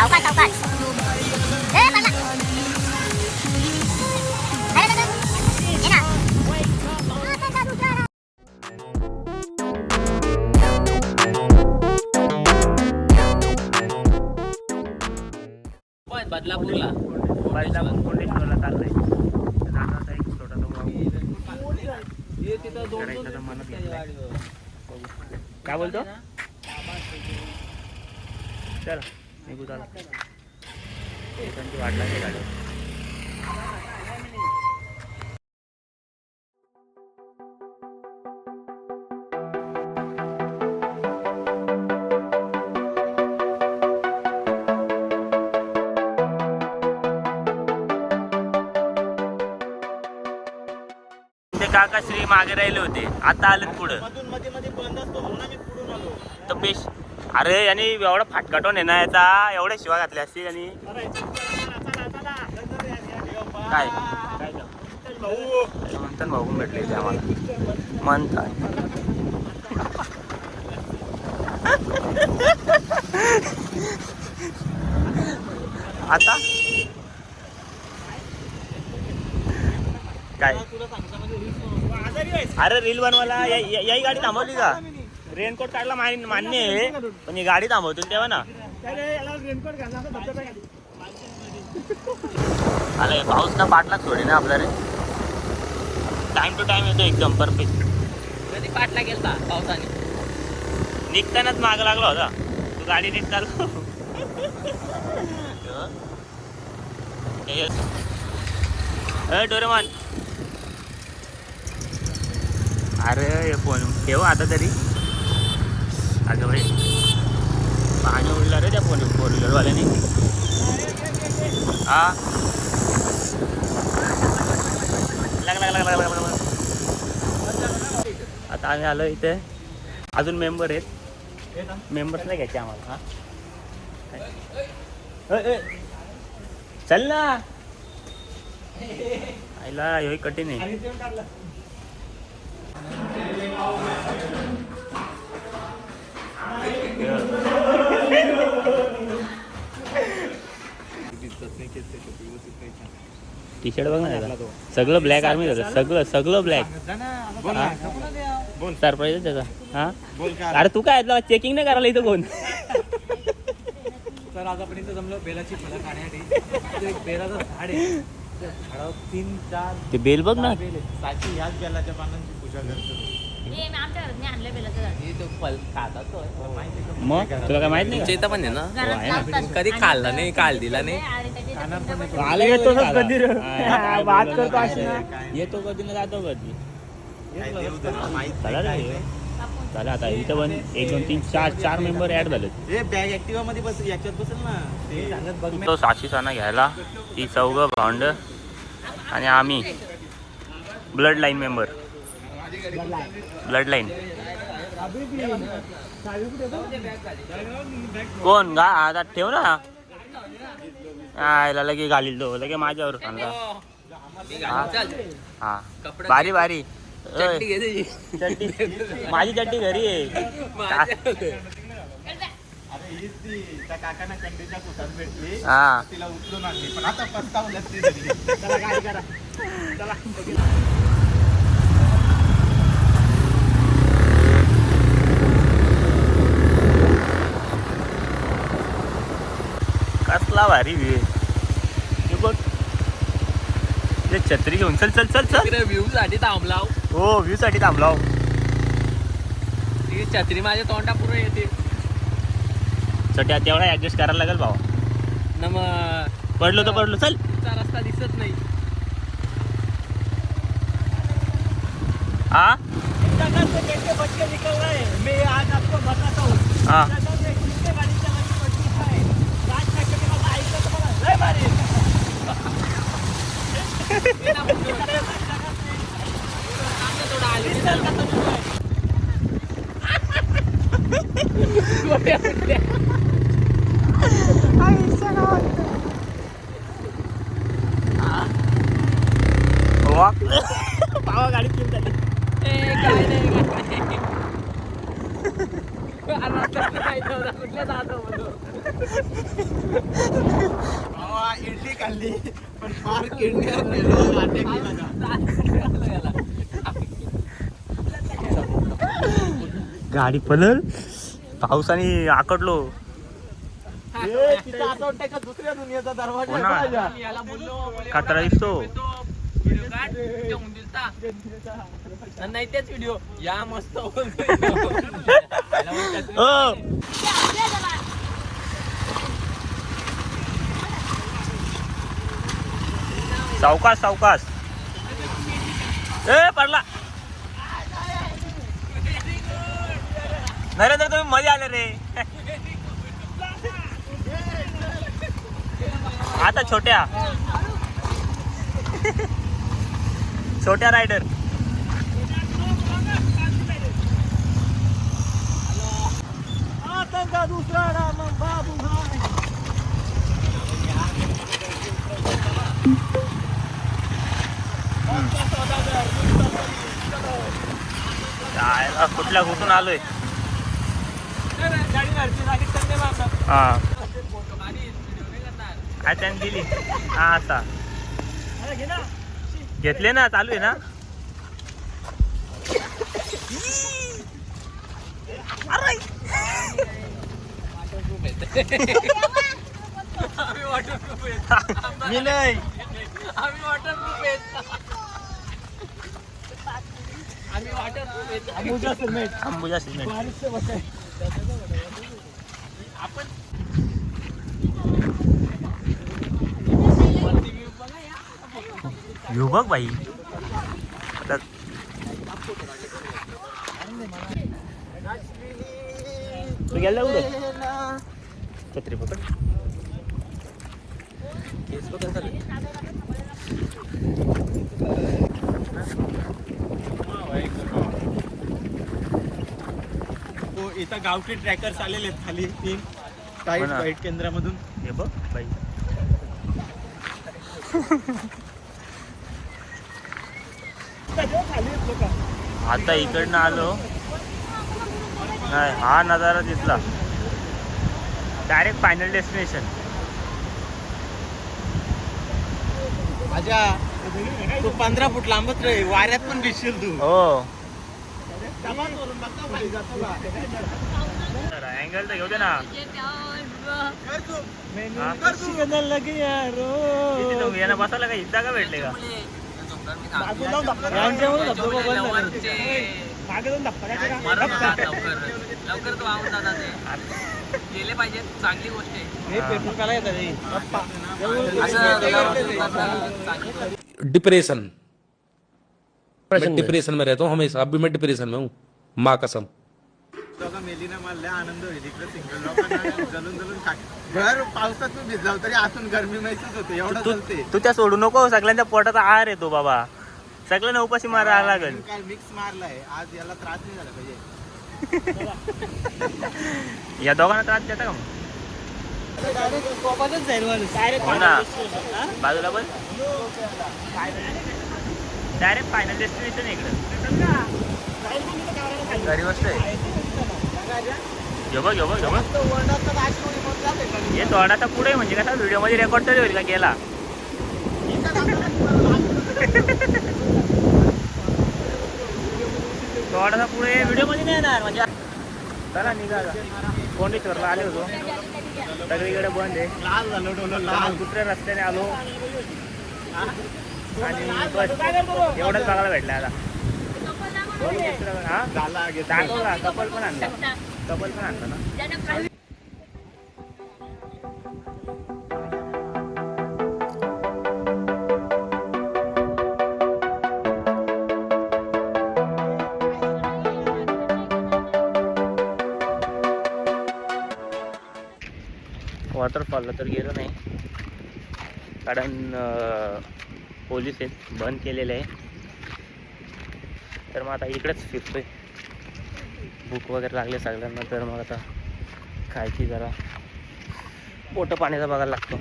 सावकाश सावकाश ए बघा अरे दादा ये ना बदलापूरला कोंडेश्वरला चाललंय जाण्याचा एक छोटा काय बोलतो चल निघू चला वाट लागली गाडी काकाश्री मागे राहिले होते आता आलेत पुढं तर पेश अरे यांनी एवढा फाटकाटून आहे ना याचा एवढ्या शिवा घातल्या असतील आणि काय मंथन भाऊ भेटले ते आम्हाला मंथन आता काय अरे रील बनवायला याही गाडी थांबवली का रेनकोट काढला मान्य आहे पण ही गाडी थांबवतो तेव्हा ना अरे पाऊस ना पाटलाच सोडे ना आपला रे टाइम टू टाइम येतो एकदम परफेक्ट कधी पाटला गेलता पावसाने निघतानाच माग लागला होता तू गाडी नीट चालव डोरेमॉन अरे फोन ठेव आता तरी अगं भाई पाणी उडलं रे त्या फोर व्हीलरवाल्याने हा लागला आता आम्ही आलो इथे अजून मेंबर आहेत मेंबर्स नाही घ्यायचे आम्हाला हा चल ना आईला हे कठीण आहे टी शर्ट बघ ना सगळं ब्लॅक आर्मी होतं सगळं ब्लॅक सरप्राईज त्याचा हा अरे तू काय चेकिंग नाही करायला इथं कोण तर आतापर्यंत जमलं बेलाची फळं खाण्यासाठी एक बेलाचं झाड आहे झाडावर 3-4 ते बेल बघ ना साची ह्याच बेलाच्या पानांची पूजा करतो आमच्या घरात नाही आणलं बेलाचं झाड हे तो फल खातात तो मग तुला काय माहित नाही तुमच्या इथं पण आहे ना कधी खाल्ला नाही काल दिला नाही येतो कधी ना जातो कधी चला आता इथं पण 1 2 3 4 मेंबर ऍड झाले बॅग ऍक्टिव्हा मध्ये बस याच्यात बसेल ना ते सांगत बघ तो साक्षीसाना घ्यायला ती चौघं भावंड आणि आम्ही blood line member blood line कोण गा आता ठेव ना याला लगे घालील तो लगे माझ्यावर हा बारी बारी चड्डी माझी चड्डी घरी आहे त्या काकांना कंडीच्या कुठात भेटली हा तिला उचलून आणली पण आता पस्तावलं कसला भारी बघ छत्री घेऊन चल चल चल चल व्ह्यू साठी थांबलाव हो व्ह्यू साठी थांबलाव ती छत्री माझ्या तोंडापूर येते सध्या तेवढा ऍडजस्ट करायला लागेल भाऊ न मग पडलो तर पडलो चल तुमचा रस्ता दिसत नाही हा बच्चे निकल रहे हैं मैं आज आपको बताता हूँ हाँ गाड़ी चलाने पड़ती है रात का के बाद आई तो बड़ा मारी पावा गाडी घेऊन झाली काय नाही कुठल्या जातो म्हणून इडली खाल्ली पण फार किडनीवर फेलो गाडी पलल पावसाने आकडलो. दुसऱ्या दुनियाचा दरवाजा हो ना. आहे माझ्या. कचरा दिसतो. नाही तेच व्हिडिओ या मस्त सावकाश सावकाश. ए पडला. नरेंद्र तुम्ही मध्ये आले रे. आता छोट्या छोट्या रायडर. कुठल्या कुठून आलोय. हा काय त्याने दिली. हा आता घेतले ना. चालू आहे ना. मी नाही. आम्ही वॉटरप्रूफ आहेत. अंबुजा सिमेंट. अंबुजा सिमेंट. आपण घेऊ बघ बाई. आता तू गेला कुठं. छत्री पकड. इथं गावठी ट्रॅकर्स आलेले आहेत खाली 3 हो ना. वाईट केंद्रामधून. हे बघ बाई. आता इकडनं आलो नाही. हा नजारा दिसला. Direct final destination. माझ्या तू 15 फूट लांबच रे. वाऱ्यात पण दिसशील तू. हो. अँगल तर घेऊ दे ना. यांना बसायला का इथं का भेटले का. लवकर तो आवून जातात ते गेले पाहिजे. चांगली गोष्ट आहे. डिप्रेशन. मैं डिप्रेशन में रहता हूँ हमेशा. अभी मैं डिप्रेशन में हूँ. माँ कसम. मेलीना मला लय आनंद होईल इकडे. सिंगल लोकांना जलून जलून भर पावसात तू भिजलाव तरी आतून गरमी महसूस होते. एवढं चालते. तू त्या सोडू नको. सगळ्यांच्या पोटाचा आहार येतो बाबा. सगळ्यांना उपाशी मारायला लागेल. काय मिक्स मारलाय आज. याला त्रास नाही झाला पाहिजे. या दोघांना त्रास देता का मग. हो ना. बाजूला पण डायरेक्ट फायनल डेस्टिनेशन आहे इकडं. घरी वस्तू आहे. घेऊ बघ घेऊ बघ घेऊ बघ. हे तोडाचा पुढे म्हणजे कसा व्हिडिओ मध्ये रेकॉर्ड तरी होईल का गेला. तोडाचा पुढे व्हिडिओ मध्ये नाही येणार म्हणजे. चला निघा. कोंडेश्वरला आले होतो. सगळीकडे बंद आहे. लाल झालो डोलो लाल. दुसऱ्या रस्त्याने आलो आणि बस एवढंच बघायला भेटलं आता. हा दाखवला. कपल पण आणला. कपल पण आणला ना. वॉटरफॉलला तर गेलो नाही कारण पोलीस आहेत. बंद केलेलं आहे. तर मग आता इकडेच फिरतोय. भूक वगैरे लागले सगळ्यांना. तर मग आता खायची जरा पोटं पाण्याचा बघायला लागतो.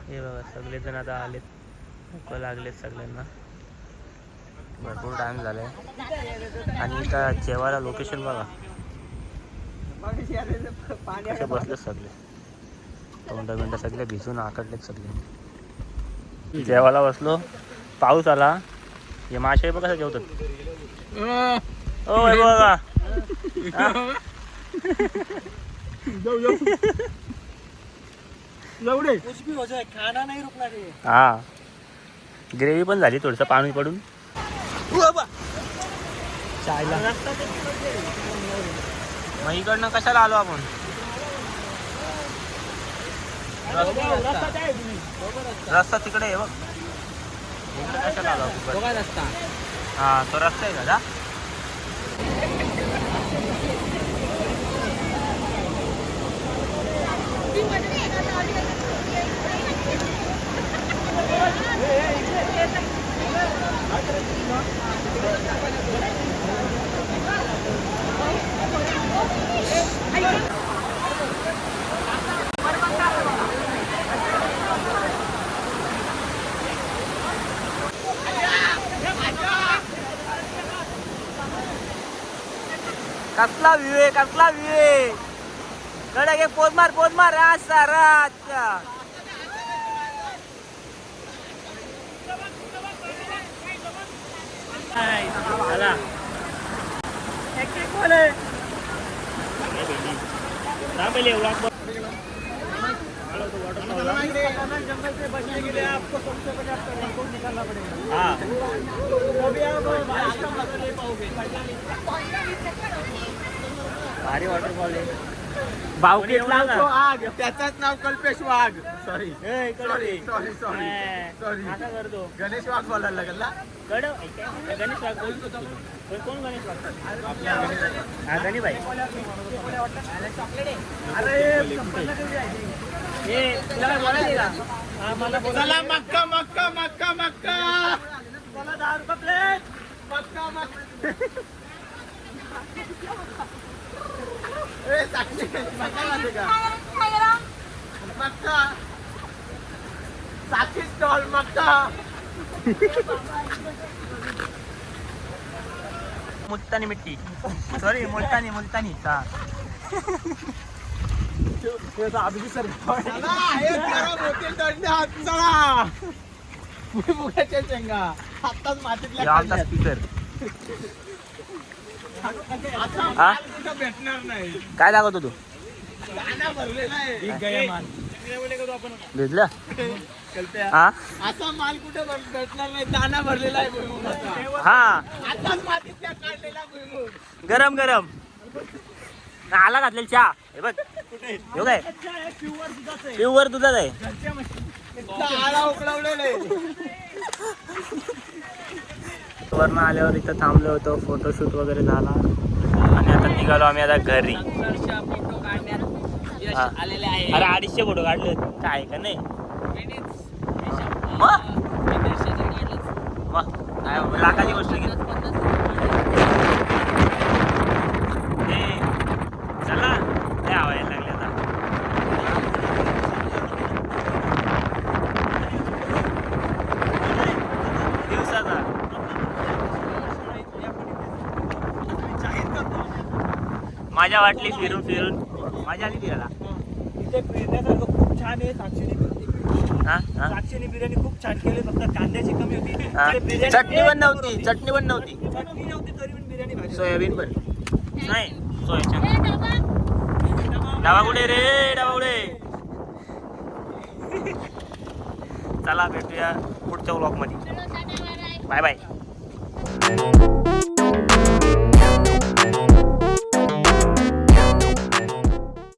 हे बघा सगळेजण आता आलेत. भूक लागलेत सगळ्यांना. भरपूर टाइम झालाय आणि इथं जेवायला लोकेशन बघा कसे बसले सगळे तोंड सगळे भिजून आकडलेत सगळे जेवायला बसलो पाऊस आला हे मासे बघा कसं जेवतात ओ बघा हा ग्रेव्ही पण झाली थोडस पाणी पडून मग इकडनं कशाला आलो आपण रस्ता तिकडे आहे बघ इकडे कशाला आलो आपण हा तो रस्ता आहे का कसला व्ह्यू आहे कसला व्ह्यू आहे कडक एक पोद मार असा रात भारी वॉटरफॉल आहे आग त्याचाच नाव Kalpesh Wagh sorry sorry sorry sorry sorry करतो गणेश वाघ बोलायला लागेल ना गणेश वाघ बोलतो कोण गणेश वाघ हा गणी भाई चला मक्का मक्का मक्का मक्का मला 10 रुपये प्लेट मक्का मक्का साक्षी मक्का माहिती का मक्का साक्षी स्टॉल मक्का मुलतानी मिट्टी सॉरी मुलतानी हा शेंगा आत्ताच मातीतल्या आमचा स्पीकर भेटणार नाही काय दाखवतो तू दाना भरलेला आहे भेटलं हा असा माल कुठे भेटणार नाही दाना भरलेला आहे भुईमुगाचा. हा आताच मातीतल्या काढलेला भुईमुग गरम गरम आला घातलेला चहा हे बघ हे काय प्युअर दुधाच आहे आला उकळवलेला आहे. वरनं आल्यावर इथं थांबलो होतो फोटोशूट वगैरे झाला आणि आता निघालो आम्ही आता घरी हा. अरे 250 फोटो काढले काय का नाही मग लाखाची गोष्ट घे चला ते आवायला लागले आता दिवसाचा माझ्या वाटली फिरून माझ्या आली फिरायला इथे फिरण्यासारखं खूप छान आहे. साक्षीने बिर्याणी खूप छान केली फक्त कांद्याची कमी होती बिर्याणी चटणी पण नव्हती चटणी नव्हती तरी पण बिर्याणी भाजी सोयाबीन पण नाही सोयाबीन डावा कुठे रे डावा कुठे चला भेटूया पुढच्या व्लॉग मध्ये बाय बाय